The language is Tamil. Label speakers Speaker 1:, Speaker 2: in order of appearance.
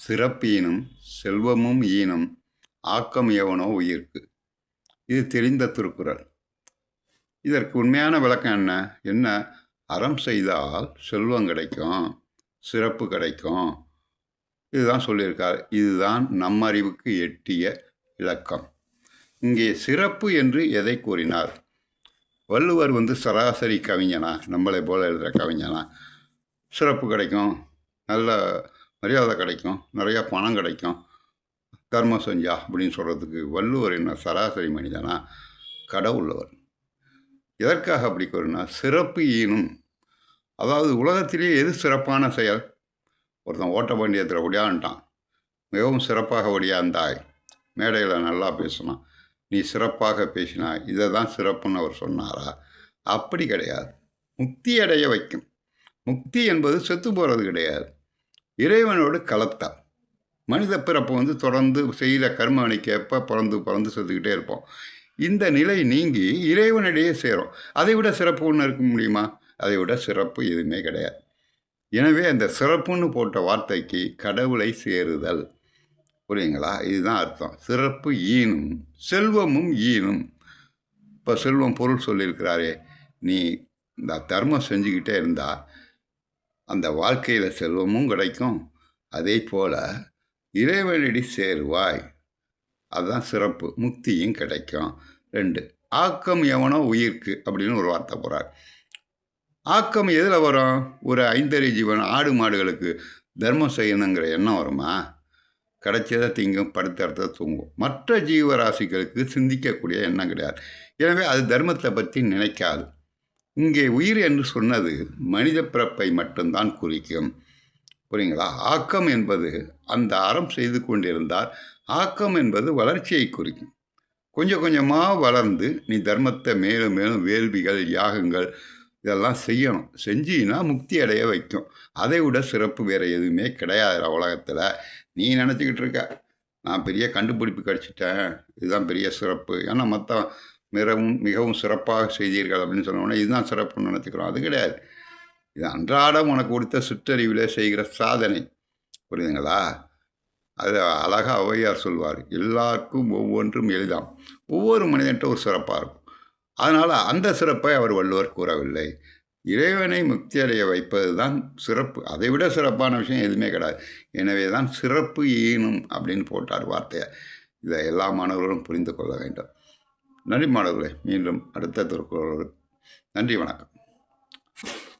Speaker 1: சிறப்பீனும் செல்வமும் ஈனும் ஆக்கம் எவனோ உயிர்க்கு. இது தெரிந்த திருக்குறள். இதற்கு உண்மையான விளக்கம் என்ன? என்ன? அறம் செய்தால் செல்வம் கிடைக்கும், சிறப்பு கிடைக்கும். இதுதான் சொல்லியிருக்கார். இதுதான் நம்ம அறிவுக்கு எட்டிய இலக்கம். இங்கே சிறப்பு என்று எதை கூறினார்? வள்ளுவர் சராசரி கவிஞனா, நம்மளை போல எழுதுகிற கவிஞனா? சிறப்பு கிடைக்கும், நல்ல மரியாதை கிடைக்கும், நிறையா பணம் கிடைக்கும், தர்மம் செஞ்சா அப்படின்னு சொல்கிறதுக்கு வள்ளுவர் என்ன சராசரி மனிதனா? கடவுள்ளவர். எதற்காக அப்படி கூறினா, சிறப்பு ஈனும். அதாவது உலகத்திலேயே எது சிறப்பான செயல்? ஒருத்தன் ஓட்ட பந்தயத்தில் ஒடியான்ட்டான், மிகவும் சிறப்பாக ஒடியாந்தாய், மேடையில் நல்லா பேசினான், நீ சிறப்பாக பேசினாய், இதை தான் சிறப்புன்னு அவர் சொன்னாரா? அப்படி கிடையாது. முக்தி அடைய வைக்கும். முக்தி என்பது செத்து போகிறது கிடையாது, இறைவனோடு கலத்தல். மனித பிறப்பு தொடர்ந்து செய்கிற கர்ம அணிக்கேற்ப பிறந்து செத்துக்கிட்டே இருப்போம். இந்த நிலை நீங்கி இறைவனிடையே சேரும். அதை விட சிறப்பு ஒன்று இருக்க முடியுமா? அதை விட சிறப்பு எதுவுமே கிடையாது. எனவே அந்த சிறப்புன்னு போட்ட வார்த்தைக்கு கடவுளை சேருதல். புரியுங்களா? இதுதான் அர்த்தம். சிறப்பு ஈனும் செல்வமும் ஈனும். இப்போ செல்வம் பொருள் சொல்லியிருக்கிறாரே, நீ இந்த தர்மம் செஞ்சுக்கிட்டே இருந்தால் அந்த வாழ்க்கையில் செல்வமும் கிடைக்கும், அதே போல் இறைவனடி சேருவாய். அதுதான் சிறப்பு. முக்தியும் கிடைக்கும். 2, ஆக்கம் எவனோ உயிர்க்கு அப்படின்னு ஒரு வார்த்தை போகிறார். ஆக்கம் எதில் வரும்? ஒரு ஐந்தறி ஜீவன் ஆடு மாடுகளுக்கு தர்மம் செய்யணுங்கிற எண்ணம் வருமா? கிடைச்சதை திங்கும், படுத்த இடத்த தூங்கும். மற்ற ஜீவராசிகளுக்கு சிந்திக்கக்கூடிய எண்ணம் கிடையாது. எனவே அது தர்மத்தை பற்றி நினைக்காது. இங்கே உயிர் என்று சொன்னது மனித பிறப்பை மட்டும்தான் குறிக்கும். புரியுங்களா? ஆக்கம் என்பது அந்த அறம் செய்து கொண்டிருந்தால் ஆக்கம் என்பது வளர்ச்சியை குறிக்கும். கொஞ்சம் கொஞ்சமாக வளர்ந்து நீ தர்மத்தை மேலும் மேலும் வேள்விகள் யாகங்கள் இதெல்லாம் செய்யணும். செஞ்சின்னா முக்தி அடைய வைக்கும். அதை விட சிறப்பு வேறு எதுவுமே கிடையாது உலகத்தில். நீ நினச்சிக்கிட்டு இருக்க நான் பெரிய கண்டுபிடிப்பு கிடச்சிட்டேன், இதுதான் பெரிய சிறப்பு, ஏன்னா மற்ற மிகவும் சிறப்பாக செய்தீர்கள் அப்படின்னு சொன்னோன்னே இதுதான் சிறப்புன்னு நினச்சிக்கிறோம். அது கிடையாது. இது அன்றாடம் உனக்கு கொடுத்த சிற்றறிவில் செய்கிற சாதனை. புரியுதுங்களா? அது அழகாக ஔவையார் சொல்வார், எல்லாருக்கும் ஒவ்வொன்றும் எளிதாம். ஒவ்வொரு மனிதன்ட்ட ஒரு சிறப்பாக இருக்கும். அதனால் அந்த சிறப்பை அவர் வள்ளுவர் கூறவில்லை. இறைவனை முக்தி அடைய வைப்பது தான் சிறப்பு. அதை விட சிறப்பான விஷயம் எதுவுமே கிடையாது. எனவே தான் சிறப்பு ஈனும் அப்படின்னு போட்டார் வார்த்தையை. இதை எல்லா மாணவர்களும் புரிந்து கொள்ள வேண்டும். நன்றி மாணவர்களே. மீண்டும் அடுத்த திருக்குறள். நன்றி, வணக்கம்.